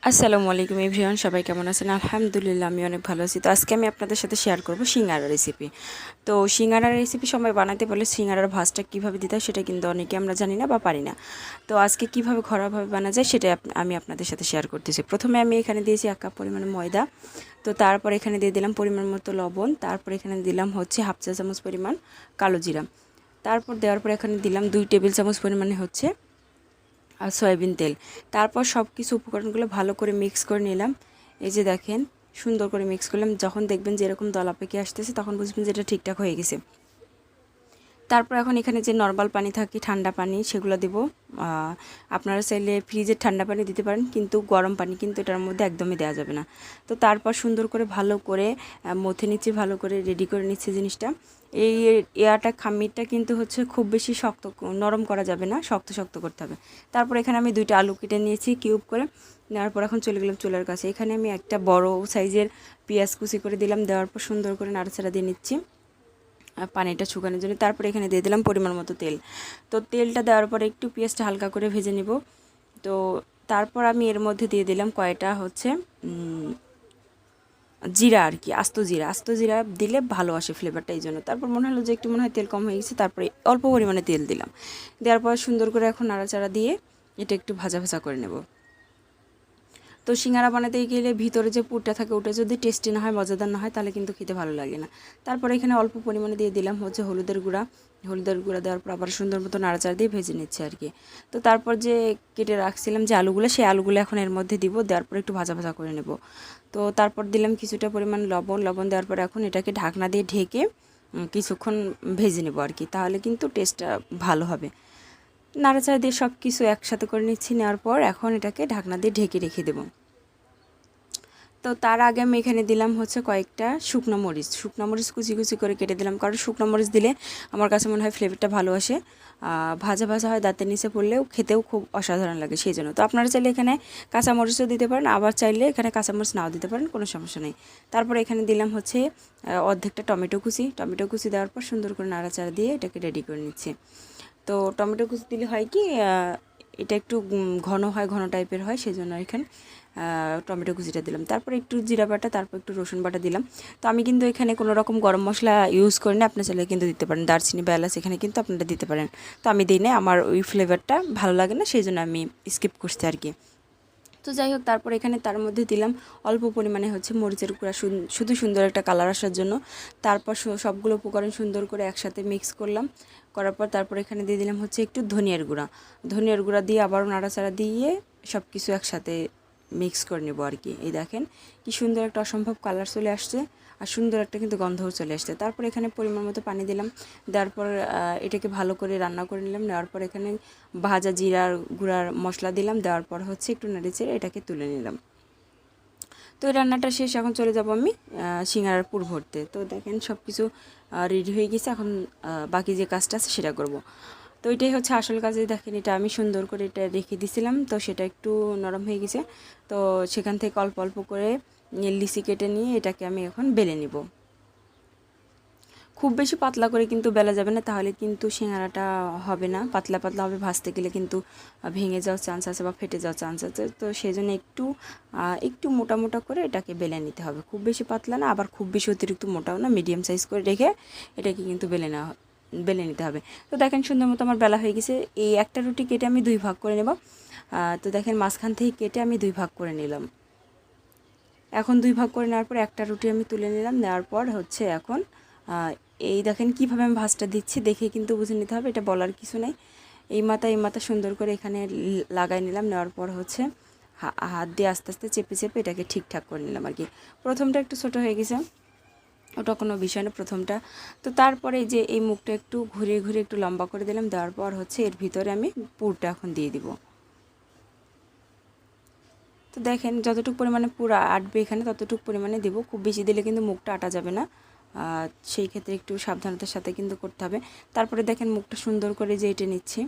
আসসালামু আলাইকুম এভরিওয়ান, সবাই কেমন আছেন? আলহামদুলিল্লাহ, আমি অনেক ভালো আছি। তো আজকে আমি আপনাদের সাথে শেয়ার করব সিঙ্গারা রেসিপি। তো সিঙ্গারার রেসিপি সবাই বানাতে বলে, সিঙ্গারার ভাজটা কীভাবে দিতে হয় সেটা কিন্তু অনেকে আমরা জানি না বা পারি না। তো আজকে কীভাবে ঘরোয়াভাবে বানা যায় সেটা আমি আপনাদের সাথে শেয়ার করতেছি। প্রথমে আমি এখানে দিয়েছি 1 কাপ পরিমাণে ময়দা। তো তারপর এখানে দিয়ে দিলাম পরিমাণ মতো লবণ। তারপর এখানে দিলাম হচ্ছে 1/2 চা চামচ পরিমাণ কালো জিরা। তারপর দেওয়ার পর এখানে দিলাম 2 টেবিল চামচ পরিমাণে হচ্ছে আর সয়াবিন তেল। তারপর সব কিছু উপকরণগুলো ভালো করে মিক্স করে নিলাম। এই যে দেখেন, সুন্দর করে মিক্স করলাম। যখন দেখবেন যে এরকম দলা পেকে আসতেছে, তখন বুঝবেন যে এটা ঠিকঠাক হয়ে গেছে। তারপর এখন এখানে যে নর্মাল পানি থাকে, ঠান্ডা পানি, সেগুলো দেব। আপনারা চাইলে ফ্রিজের ঠান্ডা পানি দিতে পারেন, কিন্তু গরম পানি কিন্তু এটার মধ্যে একদমই দেওয়া যাবে না। তো তারপর সুন্দর করে ভালো করে মথে নিচ্ছি, ভালো করে রেডি করে নিচ্ছি জিনিসটা। এই খামিরটা কিন্তু হচ্ছে খুব বেশি শক্ত, নরম করা যাবে না, শক্ত শক্ত করতে হবে। তারপর এখানে আমি 2টা আলু কেটে নিয়েছি কিউব করে। নেওয়ার পর এখন চলে গেলাম চুলার কাছে। এখানে আমি একটা বড় সাইজের পেঁয়াজ কুচি করে দিলাম। দেওয়ার পর সুন্দর করে নাড়াচাড়া দিয়ে নিচ্ছি পানিটা শুকানোর জন্য। তারপরে এখানে দিয়ে দিলাম পরিমাণ মতো তেল। তো তেলটা দেওয়ার পরে একটু পেঁয়াজটা হালকা করে ভেজে নিব। তো তারপর আমি এর মধ্যে দিয়ে দিলাম কয়টা হচ্ছে জিরা আর কি, আস্ত জিরা দিলে ভালো আসে ফ্লেভারটা, এই জন্য। তারপর মনে হলো যে একটু মনে হয় তেল কম হয়ে গেছে, তারপরে অল্প পরিমাণে তেল দিলাম। দেওয়ার পর সুন্দর করে এখন নাড়াচাড়া দিয়ে এটা একটু ভাজা ভাজা করে নেব। তো সিঙ্গারা বানাতে গেলে ভিতরে যে পুরটা থাকে, ওটা যদি টেস্টি না হয়, মজাদার না হয়, তাহলে কিন্তু খেতে ভালো লাগে না। তারপরে এখানে অল্প পরিমাণে দিয়ে দিলাম হচ্ছে হলুদের গুঁড়া। দেওয়ার পর আবার সুন্দর মতো নাড়াচাড়া দিয়ে ভেজে নিচ্ছে আর কি। তো তারপর যে কেটে রাখছিলাম যে আলুগুলো, সেই আলুগুলো এখন এর মধ্যে দিব। দেওয়ার পর একটু ভাজা ভাজা করে নেব। তো তারপর দিলাম কিছুটা পরিমাণ লবণ দেওয়ার পর এখন এটাকে ঢাকনা দিয়ে ঢেকে কিছুক্ষণ ভেজে নেব আর কি, তাহলে কিন্তু টেস্টটা ভালো হবে। নাড়াচাড়া দিয়ে সব কিছু একসাথে করে নিচ্ছি। নেওয়ার পর এখন এটাকে ঢাকনা দিয়ে ঢেকে রেখে দেবো। তো তার আগে আমি এখানে দিলাম হচ্ছে কয়েকটা শুকনো মরিচ কুচি কুচি করে কেটে দিলাম, কারণ শুকনো মরিচ দিলে আমার কাছে মনে হয় ফ্লেভারটা ভালো আসে। ভাজা ভাজা হয়, দাঁতের নিচে পড়লেও খেতেও খুব অসাধারণ লাগে, সেই জন্য। তো আপনারা চাইলে এখানে কাঁচা মরিচও দিতে পারেন, আবার চাইলে এখানে কাঁচা মরিচ নাও দিতে পারেন, কোনো সমস্যা নেই। তারপরে এখানে দিলাম হচ্ছে অর্ধেকটা টমেটো কুচি দেওয়ার পর সুন্দর করে নাড়াচাড়া দিয়ে এটাকে রেডি করে নিচ্ছি। তো টমেটো কুচি দিলে হয় কি, এটা একটু ঘন হয়, ঘন টাইপের হয়, সেই জন্য এখানে টমেটো কুচিটা দিলাম। তারপর একটু জিরা বাটা, তারপর একটু রসুন বাটা দিলাম। তো আমি কিন্তু এখানে কোনো রকম গরম মশলা ইউজ করি না, আপনার চাইলে কিন্তু দিতে পারেন। দারচিনি বা এলাচ এখানে কিন্তু আপনারা দিতে পারেন। তো আমি দিই না, আমার ওই ফ্লেভারটা ভালো লাগে না, সেই জন্য আমি স্কিপ করছি আর কি। তো যাই হোক, তারপর এখানে তার মধ্যে দিলাম অল্প পরিমাণে হচ্ছে মরিচের গুঁড়া, শুধু সুন্দর একটা কালার আসার জন্য। তারপর সবগুলো উপকরণ সুন্দর করে একসাথে মিক্স করলাম। করার পর তারপর এখানে দিয়ে দিলাম হচ্ছে একটু ধনিয়ার গুঁড়া দিয়ে আবারও নাড়াচাড়া দিয়ে সব কিছু একসাথে মিক্স করে নেব আর কি। এই দেখেন কি সুন্দর একটা অসম্ভব কালার চলে আসছে, আর সুন্দর একটা কিন্তু গন্ধও চলে আসছে। তারপর এখানে পরিমাণ মতো পানি দিলাম। দেওয়ার পর এটাকে ভালো করে রান্না করে নিলাম। নেওয়ার পর এখানে ভাজা জিরার গুঁড়ার মশলা দিলাম। দেওয়ার পর হচ্ছে একটু নেড়েচেড়ে এটাকে তুলে নিলাম। তো এই রান্নাটা শেষ, এখন চলে যাব আমি সিঙ্গারার পুর ভরতে। তো দেখেন সব কিছু রেডি হয়ে গেছে, এখন বাকি যে কাজটা আছে সেটা করব। তো এটাই হচ্ছে আসল কাজে। দেখেন, এটা আমি সুন্দর করে এটা রেখে দিয়েছিলাম, তো সেটা একটু নরম হয়ে গেছে। তো সেখান থেকে অল্প অল্প করে লিচি কেটে নিয়ে এটাকে আমি এখন বেলে নিব। খুব বেশি পাতলা করে কিন্তু বেলা যাবে না, তাহলে কিন্তু সিঙ্গারাটা হবে না, পাতলা পাতলা হবে, ভাজতে গেলে কিন্তু ভেঙে যাওয়ার চান্স আছে বা ফেটে যাওয়ার চান্স আছে। তো সেই জন্য একটু মোটা মোটা করে এটাকে বেলে নিতে হবে। খুব বেশি পাতলা না, আবার খুব বেশি অতিরিক্ত মোটাও না, মিডিয়াম সাইজ করে রেখে এটাকে কিন্তু বেলে নিতে হবে। তো দেখেন সুন্দর মতো আমার বেলা হয়ে গেছে। এই একটা রুটি কেটে আমি 2 ভাগ করে নেব। তো দেখেন মাঝখান থেকে কেটে আমি 2 ভাগ করে নিলাম। এখন 2 ভাগ করে নেওয়ার পর একটা রুটি আমি তুলে নিলাম। নেওয়ার পর হচ্ছে এখন এই দেখেন কীভাবে আমি ভাঁজটা দিচ্ছি, দেখে কিন্তু বুঝে নিতে হবে, এটা বলার কিছু নেই। এই মাথা সুন্দর করে এখানে লাগাই নিলাম। নেওয়ার পর হচ্ছে হাত দিয়ে আস্তে আস্তে চেপে চেপে এটাকে ঠিকঠাক করে নিলাম আর কি। প্রথমটা একটু ছোটো হয়ে গেছে, ওটা কোনো বিষয় না, প্রথমটা। তো তারপরে যে এই মুখটা একটু ঘুরিয়ে ঘুরিয়ে একটু লম্বা করে দিলাম। দেওয়ার পর হচ্ছে এর ভিতরে আমি পুরটা এখন দিয়ে দিব। তো দেখেন যতটুকু পরিমাণে পুরো আটবে এখানে, ততটুকু পরিমাণে দেবো। খুব বেশি দিলে কিন্তু মুখটা আটা যাবে না, সেই ক্ষেত্রে একটু সাবধানতার সাথে কিন্তু করতে হবে। তারপরে দেখেন মুখটা সুন্দর করে যে এঁটে নিচ্ছি,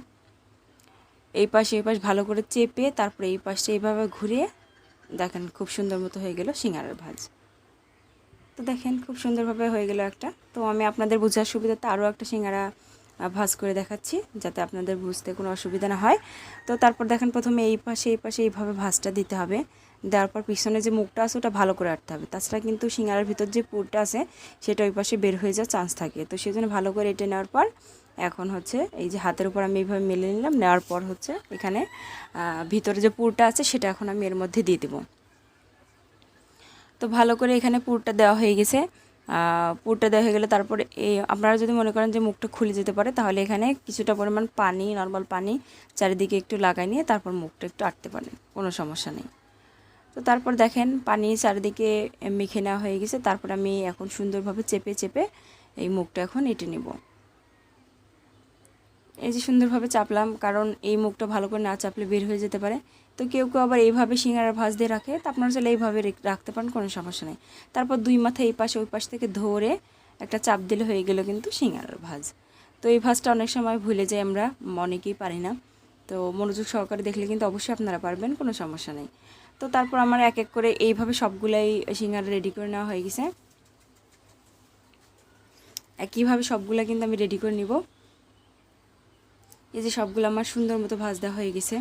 এই পাশ ভালো করে চেপে, তারপরে এই পাশটা এইভাবে ঘুরিয়ে দেখেন খুব সুন্দর মতো হয়ে গেল সিঙ্গারার ভাজ। তো দেখেন খুব সুন্দরভাবে হয়ে গেল একটা। তো আমি আপনাদের বোঝার সুবিধাতে আরও একটা সিঙ্গারা ভাজ করে দেখাচ্ছি, যাতে আপনাদের বুঝতে কোনো অসুবিধা না হয়। তো তারপর দেখেন প্রথমে এই পাশে এইভাবে ভাজটা দিতে হবে। দেওয়ার পর পিছনে যে মুখটা আছে ওটা ভালো করে আটতে হবে, তাছাড়া কিন্তু সিঙ্গারার ভিতর যে পুরটা আছে সেটা ওই পাশে বের হয়ে যাওয়ার চান্স থাকে। তো সেই জন্য ভালো করে এঁটে নেওয়ার পর এখন হচ্ছে এই যে হাতের উপর আমি এইভাবে মেলে নিলাম, নেওয়ার পর হচ্ছে এখানে ভিতরে যে পুরটা আছে সেটা এখন আমি এর মধ্যে দিয়ে দেবো। তো ভালো করে এখানে পুরটা দেওয়া হয়ে গেছে। পুরটা দেওয়া হয়ে গেলে তারপরে এই আপনারা যদি মনে করেন যে মুখটা খুলে যেতে পারে, তাহলে এখানে কিছুটা পরিমাণ পানি, নর্মাল পানি চারিদিকে একটু লাগাই নিয়ে তারপর মুখটা একটু আটতে পারেন, কোনো সমস্যা নেই। তো তারপর দেখেন পানি চারিদিকে মেখে নেওয়া হয়ে গেছে। তারপর আমি এখন সুন্দরভাবে চেপে চেপে এই মুখটা এখন এঁটে নেব। এই যে সুন্দরভাবে চাপলাম, কারণ এই মুখটা ভালো করে না চাপলে বের হয়ে যেতে পারে। তো কেউ কেউ আবার এইভাবে সিঙ্গারা ভাঁজ দিয়ে রাখে, তো আপনারা চাইলে এইভাবে রাখতে পারেন, কোনো সমস্যা নেই। তারপর দুই মাথা এই পাশে ওই পাশ থেকে ধরে একটা চাপ দিলে হয়ে গেল কিন্তু সিঙ্গারার ভাঁজ। তো এই ভাঁজটা অনেক সময় ভুলে যাই আমরা, অনেকেই পারি না। তো মনোযোগ সহকারে দেখলে কিন্তু অবশ্যই আপনারা পারবেন, কোনো সমস্যা নেই। তো তারপর আমার এক এক করে এইভাবে সবগুলাই সিঙ্গারা রেডি করে নেওয়া হয়ে গেছে। একইভাবে সবগুলা কিন্তু আমি রেডি করে নিব। এই যে সবগুলো আমার সুন্দর মতো ভাজ দেওয়া হয়ে গেছে,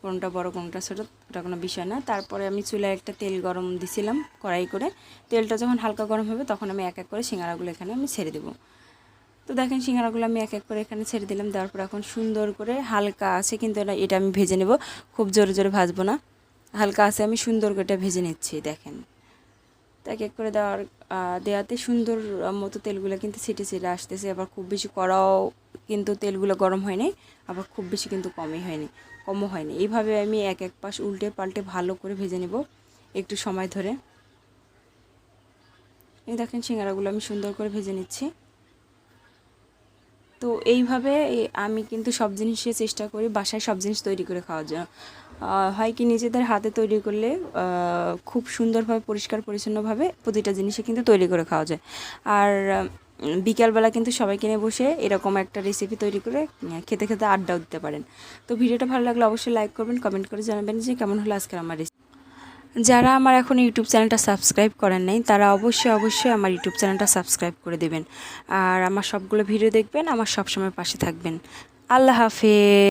কোনটা বড় কোনটা ছোটো ওটা কোনো বিষয় না। তারপরে আমি চুলায় একটা তেল গরম দিছিলাম কড়াই করে, তেলটা যখন হালকা গরম হবে তখন আমি এক এক করে সিঙ্গারাগুলো এখানে আমি ছেড়ে দেবো। তো দেখেন সিঙ্গারাগুলো আমি এক এক করে এখানে ছেড়ে দিলাম। দেওয়ার পর এখন সুন্দর করে হালকা আছে, কিন্তু এটা আমি ভেজে নেব, খুব জোরে জোরে ভাজবো না, হালকা আছে আমি সুন্দর করে এটা ভেজে নিচ্ছি। দেখেন তো এক এক করে দেওয়াতে সুন্দর মতো তেলগুলো কিন্তু ছিটে ছিটে আসতেছে। আবার খুব বেশি কড়াও কিন্তু তেলগুলো গরম হয়নি, আবার খুব বেশি কিন্তু কমও হয়নি। এইভাবে আমি এক এক পাশ উল্টে পাল্টে ভালো করে ভেজে নেব একটু সময় ধরে। এই দেখেন সিঙ্গারাগুলো আমি সুন্দর করে ভেজে নিচ্ছি। তো এইভাবে আমি কিন্তু সব জিনিসে চেষ্টা করি বাসায় সব জিনিস তৈরি করে খাওয়ার জন্য। হয় কি নিজেদের হাতে তৈরি করলে খুব সুন্দরভাবে পরিষ্কার পরিচ্ছন্নভাবে প্রতিটা জিনিসে কিন্তু তৈরি করে খাওয়া যায়। আর বিকালবেলা কিন্তু সবাই কিনে বসে এরকম একটা রেসিপি তৈরি করে খেতে খেতে আড্ডাও দিতে পারেন। তো ভিডিওটা ভালো লাগলে অবশ্যই লাইক করবেন, কমেন্ট করে জানাবেন যে কেমন হলো আজকের আমার রেসিপি। যারা আমার এখন ইউটিউব চ্যানেলটা সাবস্ক্রাইব করেন নাই তারা অবশ্যই আমার ইউটিউব চ্যানেলটা সাবস্ক্রাইব করে দেবেন, আর আমার সবগুলো ভিডিও দেখবেন, আমার সবসময় পাশে থাকবেন। আল্লাহ হাফেজ।